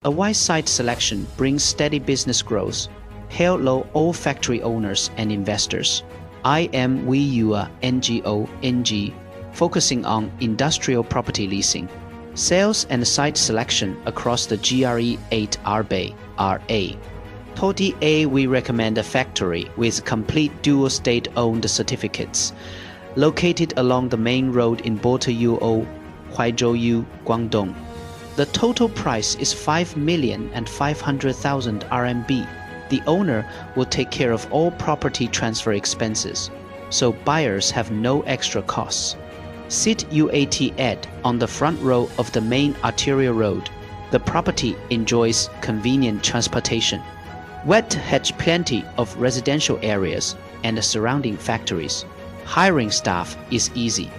A wide site selection brings steady business growth. Hello all factory owners and investors. I am Huizhou NGO, focusing on industrial property leasing. Sales and site selection across the GRE 8 RB RA. Toti A, we recommend a factory with complete dual state-owned certificates, located along the main road in Boluo, Huizhou, Guangdong. The total price is 5,500,000 RMB. The owner will take care of all property transfer expenses, so buyers have no extra costs. Sit UAT Ed on the front row of the main arterial road. The property enjoys convenient transportation. Wet has plenty of residential areas and surrounding factories. Hiring staff is easy.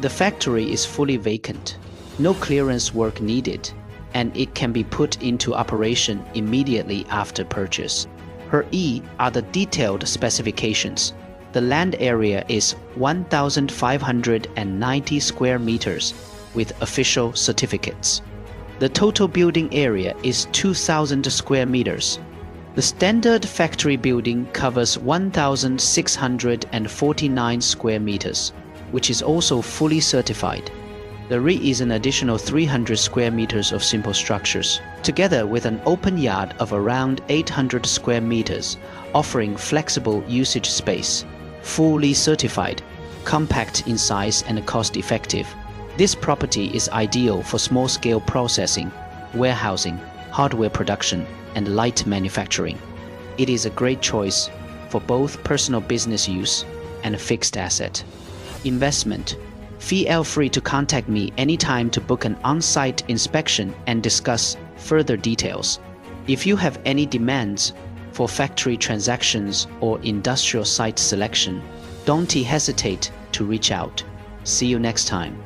The factory is fully vacant. No clearance work needed, and it can be put into operation immediately after purchase. Her E are the detailed specifications. The land area is 1,590 square meters with official certificates. The total building area is 2,000 square meters. The standard factory building covers 1,649 square meters, which is also fully certified. The RE is an additional 300 square meters of simple structures, together with an open yard of around 800 square meters, offering flexible usage space. Fully certified, compact in size and cost-effective. This property is ideal for small-scale processing, warehousing, hardware production, and light manufacturing. It is a great choice for both personal business use and fixed asset. Investment. Feel free to contact me anytime to book an on-site inspection and discuss further details. If you have any demands for factory transactions or industrial site selection, don't hesitate to reach out. See you next time.